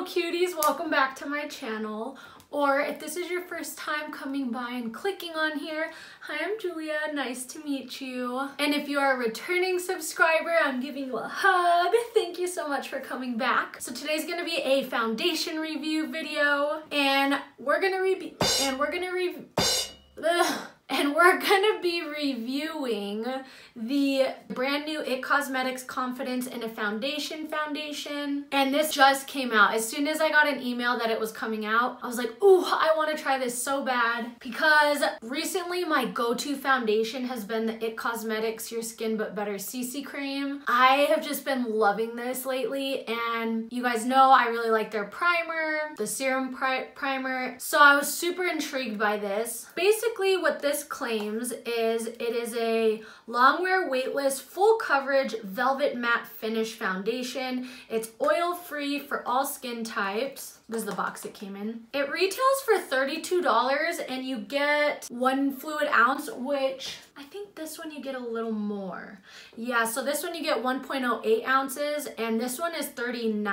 Hello cuties, welcome back to my channel. Or if this is your first time coming by and clicking on here, hi, I'm Julia, nice to meet you. And if you are a returning subscriber, I'm giving you a hug. Thank you so much for coming back. So today's gonna be a foundation review video, and we're gonna be reviewing the brand new IT Cosmetics Confidence in a Foundation. And this just came out. As soon as I got an email that it was coming out, I was like, ooh, I want to try this so bad, because recently my go-to foundation has been the IT Cosmetics Your Skin But Better CC Cream. I have just been loving this lately, and you guys know I really like their primer, the serum primer, so I was super intrigued by this. Basically what this claims is it is a long wear, weightless, full coverage velvet matte finish foundation. It's oil free for all skin types. This is the box it came in. It retails for $32 and you get 1 fluid ounce, which I think this one you get a little more. Yeah, so this one you get 1.08 ounces and this one is $39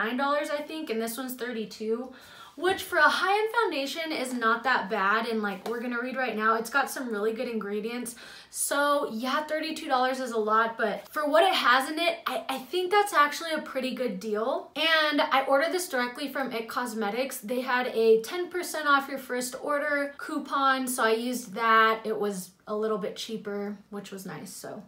I think, and this one's $32. Which for a high-end foundation is not that bad, and like we're gonna read right now, it's got some really good ingredients. So yeah, $32 is a lot, but for what it has in it, I think that's actually a pretty good deal. And I ordered this directly from IT Cosmetics. They had a 10% off your first order coupon, so I used that. It was a little bit cheaper, which was nice, so.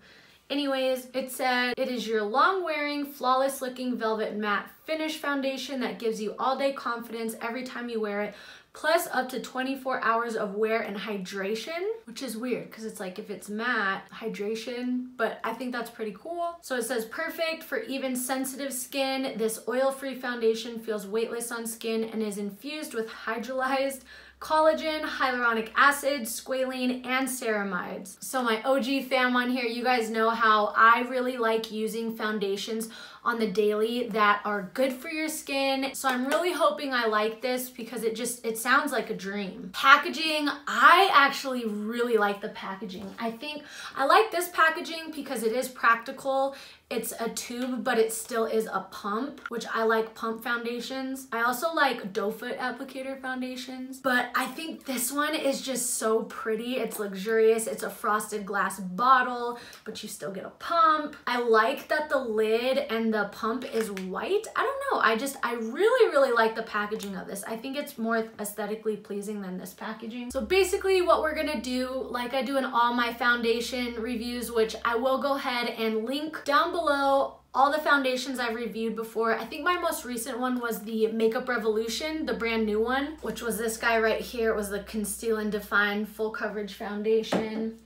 Anyways, it said, it is your long-wearing, flawless-looking velvet matte finish foundation that gives you all-day confidence every time you wear it, plus up to 24 hours of wear and hydration, which is weird because it's like if it's matte, hydration, but I think that's pretty cool. So it says, perfect for even sensitive skin. This oil-free foundation feels weightless on skin and is infused with hydrolyzed collagen, hyaluronic acid, squalene, and ceramides. So my OG fam on here, you guys know how I really like using foundations on the daily that are good for your skin. So I'm really hoping I like this because it sounds like a dream. Packaging, I actually really like the packaging. I think I like this packaging because it is practical. It's a tube, but it still is a pump, which I like pump foundations. I also like doe foot applicator foundations, but I think this one is just so pretty. It's luxurious. It's a frosted glass bottle, but you still get a pump. I like that the lid and the pump is white. I don't know. I really like the packaging of this. I think it's more aesthetically pleasing than this packaging. So basically what we're gonna do, like I do in all my foundation reviews, which I will go ahead and link down below all the foundations I've reviewed before. I think my most recent one was the Makeup Revolution, the brand new one, which was this guy right here. It was the Conceal and Define Full Coverage Foundation.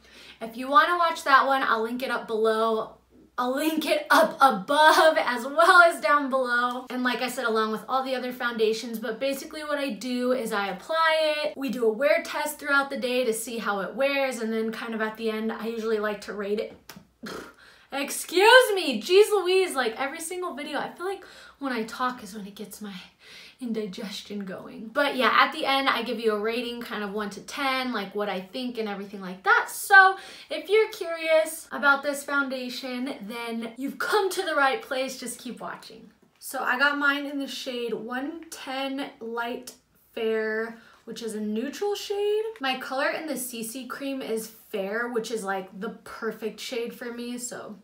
If you want to watch that one, I'll link it up below. I'll link it up above as well as down below. And like I said, along with all the other foundations, but basically what I do is I apply it. We do a wear test throughout the day to see how it wears, and then kind of at the end, I usually like to rate it. Excuse me, geez Louise, like every single video, I feel like when I talk is when it gets my indigestion going. But yeah, at the end, I give you a rating, kind of 1 to 10, like what I think and everything like that. So if you're curious about this foundation, then you've come to the right place. Just keep watching. So I got mine in the shade 110 Light Fair, which is a neutral shade. My color in the CC cream is fair, which is like the perfect shade for me, so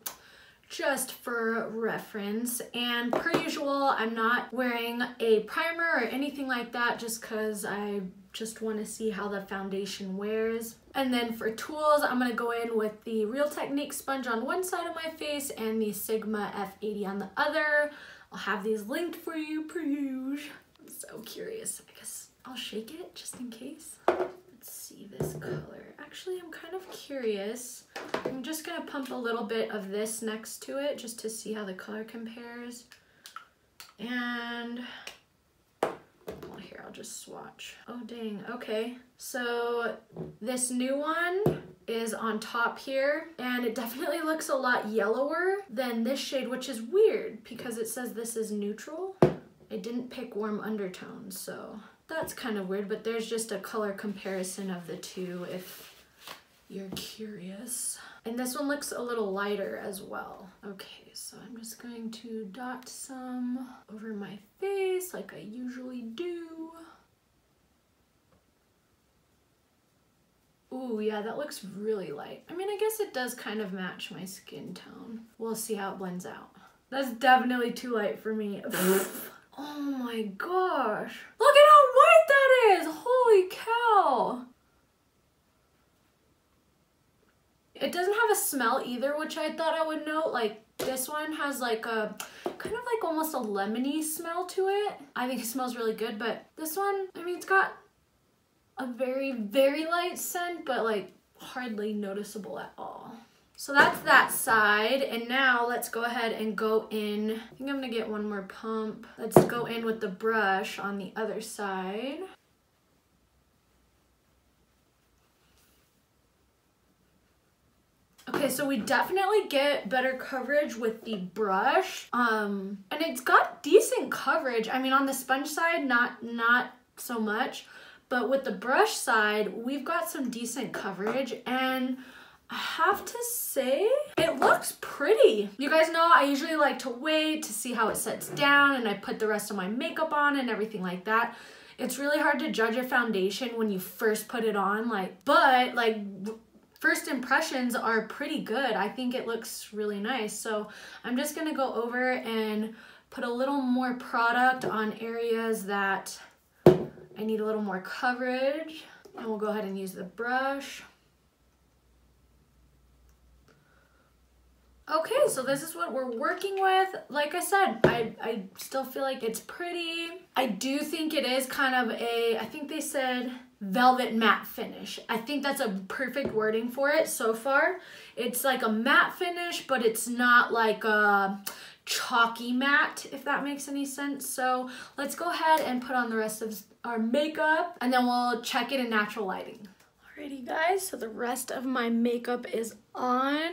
just for reference. And per usual, I'm not wearing a primer or anything like that just because I just want to see how the foundation wears. And then for tools, I'm going to go in with the Real Technique sponge on one side of my face and the Sigma F80 on the other. I'll have these linked for you per usual. I'm so curious. I guess I'll shake it just in case. Let's see this color. Actually, I'm kind of curious. I'm just gonna pump a little bit of this next to it just to see how the color compares. And well, here, I'll just swatch. Oh dang, okay. So this new one is on top here, and it definitely looks a lot yellower than this shade, which is weird because it says this is neutral. It didn't pick warm undertones, so that's kind of weird, but there's just a color comparison of the two if you're curious. And this one looks a little lighter as well. Okay, so I'm just going to dot some over my face like I usually do. Ooh, yeah, that looks really light. I mean, I guess it does kind of match my skin tone. We'll see how it blends out. That's definitely too light for me. Oh my gosh. Look at how white that is! Holy cow! It doesn't have a smell either, which I thought I would note. Like, this one has like a, kind of like almost a lemony smell to it. I think it smells really good, but this one, I mean, it's got a very, very light scent, but like hardly noticeable at all. So that's that side, and now let's go ahead and go in. I think I'm gonna get one more pump. Let's go in with the brush on the other side. Okay, so we definitely get better coverage with the brush, and it's got decent coverage. I mean, on the sponge side, not so much, but with the brush side, we've got some decent coverage, and I have to say, it looks pretty. You guys know I usually like to wait to see how it sets down, and I put the rest of my makeup on and everything like that. It's really hard to judge a foundation when you first put it on, but first impressions are pretty good. I think it looks really nice. So I'm just gonna go over and put a little more product on areas that I need a little more coverage. And we'll go ahead and use the brush. Okay, so this is what we're working with. Like I said, I still feel like it's pretty. I do think it is kind of a, I think they said velvet matte finish. I think that's a perfect wording for it so far. It's like a matte finish, but it's not like a chalky matte, if that makes any sense. So let's go ahead and put on the rest of our makeup, and then we'll check it in natural lighting. Alrighty guys, so the rest of my makeup is on.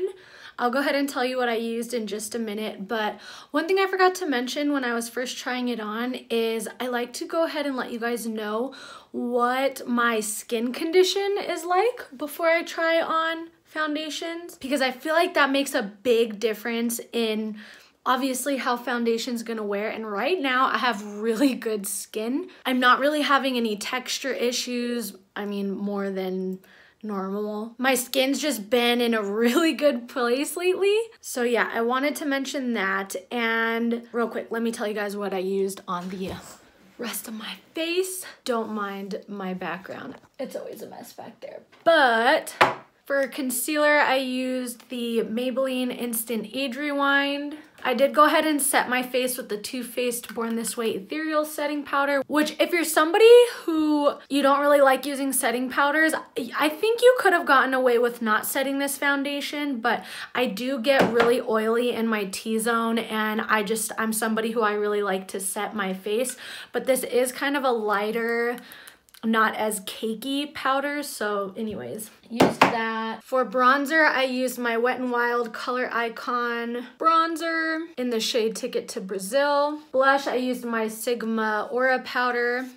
I'll go ahead and tell you what I used in just a minute, but one thing I forgot to mention when I was first trying it on is I like to go ahead and let you guys know what my skin condition is like before I try on foundations, because I feel like that makes a big difference in obviously how foundation's gonna wear. And right now I have really good skin. I'm not really having any texture issues. I mean, more than normal. My skin's just been in a really good place lately. So yeah, I wanted to mention that. And real quick, let me tell you guys what I used on the rest of my face. Don't mind my background. It's always a mess back there. But for concealer, I used the Maybelline Instant Age Rewind. I did go ahead and set my face with the Too Faced Born This Way Ethereal Setting Powder, which if you're somebody who you don't really like using setting powders, I think you could have gotten away with not setting this foundation, but I do get really oily in my T-zone, and I'm somebody who I really like to set my face, but this is kind of a lighter, not as cakey powder. So anyways, used that. For bronzer, I used my Wet n Wild Color Icon bronzer in the shade Ticket to Brazil. Blush, I used my Sigma Aura powder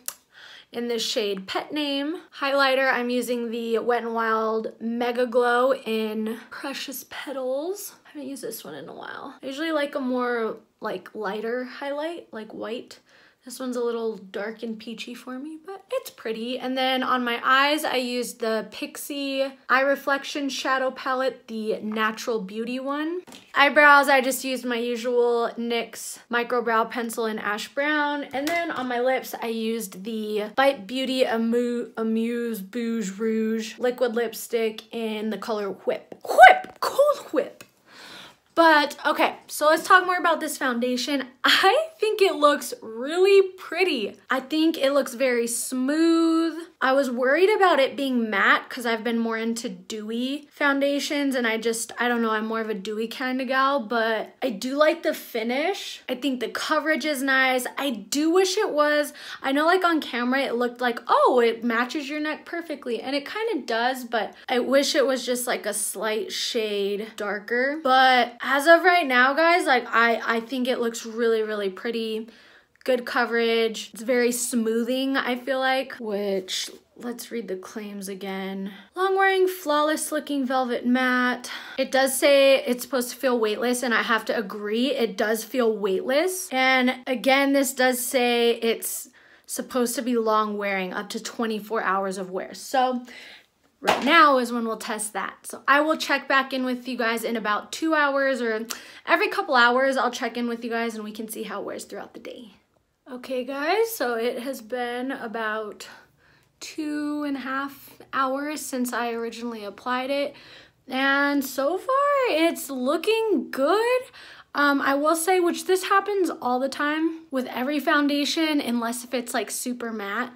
in the shade Pet Name. Highlighter, I'm using the Wet n Wild Mega Glow in Precious Petals. I haven't used this one in a while. I usually like a more like lighter highlight, like white. This one's a little dark and peachy for me, but it's pretty. And then on my eyes, I used the Pixie Eye Reflection Shadow Palette, the Natural Beauty one. Eyebrows, I just used my usual NYX Micro Brow Pencil in Ash Brown. And then on my lips, I used the Bite Beauty Amuse Bouge Rouge Liquid Lipstick in the color Whip. Cold Whip. But okay, so let's talk more about this foundation. I think it looks really pretty. I think it looks very smooth. I was worried about it being matte because I've been more into dewy foundations, and I don't know, I'm more of a dewy kind of gal, but I do like the finish. I think the coverage is nice. I do wish it was, I know like on camera it looked like, oh, it matches your neck perfectly, and it kind of does, but I wish it was just like a slight shade darker. But as of right now, guys, like I think it looks really, really pretty. Good coverage. It's very smoothing, I feel like, which let's read the claims again. Long wearing, flawless looking velvet matte. It does say it's supposed to feel weightless, and I have to agree, it does feel weightless. And again, this does say it's supposed to be long wearing, up to 24 hours of wear. So right now is when we'll test that. So I will check back in with you guys in about 2 hours, or every couple hours I'll check in with you guys and we can see how it wears throughout the day. Okay guys, so it has been about 2.5 hours since I originally applied it, and so far it's looking good. I will say, which this happens all the time with every foundation, unless if it's like super matte,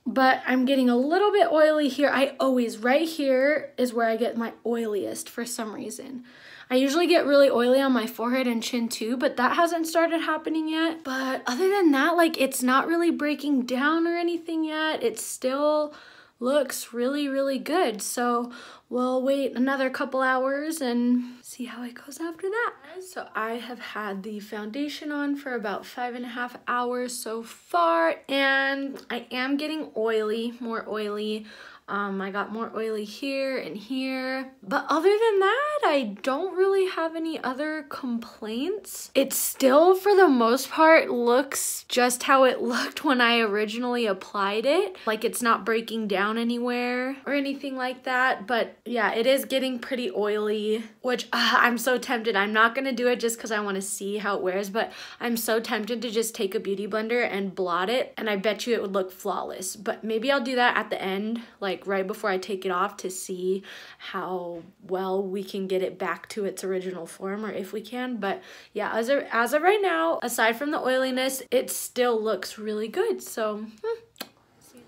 but I'm getting a little bit oily here. Right here is where I get my oiliest for some reason. I usually get really oily on my forehead and chin too, but that hasn't started happening yet. But other than that, like, it's not really breaking down or anything yet. It still looks really, really good. So we'll wait another couple hours and see how it goes after that. So I have had the foundation on for about 5.5 hours so far, and I am getting oily, more oily. I got more oily here and here, but other than that, I don't really have any other complaints. It still, for the most part, looks just how it looked when I originally applied it. Like, it's not breaking down anywhere or anything like that, but yeah, it is getting pretty oily, which I'm so tempted. I'm not gonna do it just because I want to see how it wears, but I'm so tempted to just take a beauty blender and blot it, and I bet you it would look flawless. But maybe I'll do that at the end, like right before I take it off, to see how well we can get it back to its original form, or if we can. But yeah, as of right now, aside from the oiliness, it still looks really good. So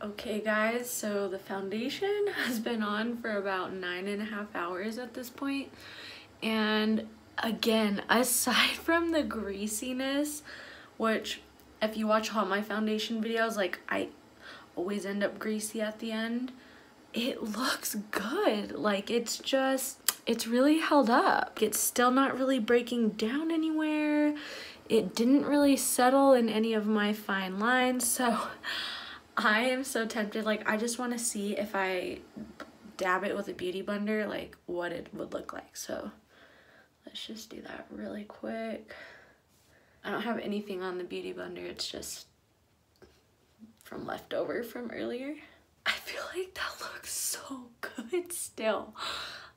okay guys, so the foundation has been on for about 9.5 hours at this point, and again, aside from the greasiness, which if you watch all my foundation videos, like, I always end up greasy at the end, it looks good. Like, it's really held up. It's still not really breaking down anywhere. It didn't really settle in any of my fine lines, so I am so tempted. Like, I just want to see if I dab it with a beauty blender, like, what it would look like. So let's just do that really quick. I don't have anything on the beauty blender, it's just from leftover from earlier. I feel like that looks so good still.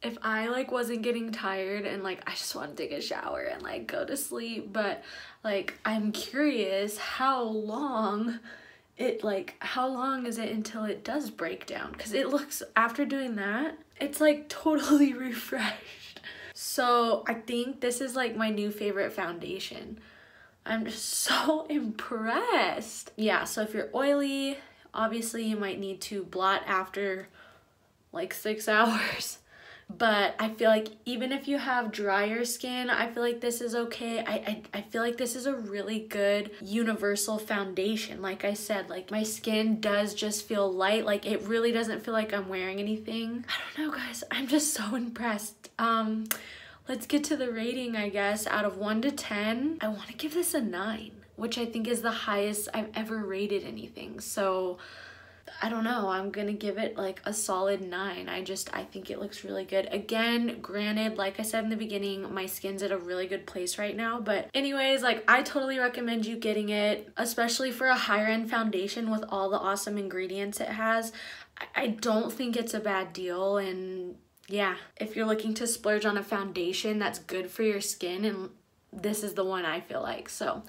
If I like wasn't getting tired and like I just want to take a shower and like go to sleep, but like I'm curious how long is it until it does break down, because it looks, after doing that, it's like totally refreshed. So I think this is like my new favorite foundation. I'm just so impressed. Yeah, so if you're oily, obviously you might need to blot after like 6 hours. But I feel like even if you have drier skin, I feel like this is okay. I feel like this is a really good universal foundation. Like I said, like my skin does just feel light. Like it really doesn't feel like I'm wearing anything. I don't know, guys. I'm just so impressed. Let's get to the rating, I guess. Out of 1 to 10, I want to give this a 9, which I think is the highest I've ever rated anything. So I don't know, I'm gonna give it like a solid 9. I think it looks really good. Again, granted, like I said in the beginning, my skin's at a really good place right now, but anyways, like I totally recommend you getting it, especially for a higher end foundation with all the awesome ingredients it has. I don't think it's a bad deal, and yeah, if you're looking to splurge on a foundation that's good for your skin, and this is the one I feel like. So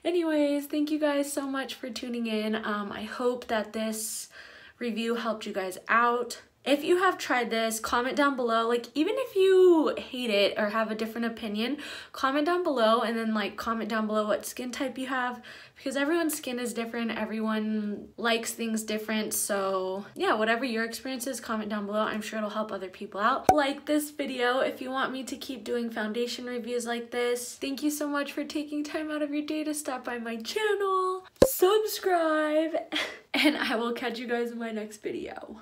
anyways, thank you guys so much for tuning in. I hope that this review helped you guys out. If you have tried this, comment down below. Like, even if you hate it or have a different opinion, comment down below, and then like comment down below what skin type you have, because everyone's skin is different, everyone likes things different. So yeah, whatever your experience is, comment down below. I'm sure it'll help other people out. Like this video if you want me to keep doing foundation reviews like this. Thank you so much for taking time out of your day to stop by my channel. Subscribe, and I will catch you guys in my next video.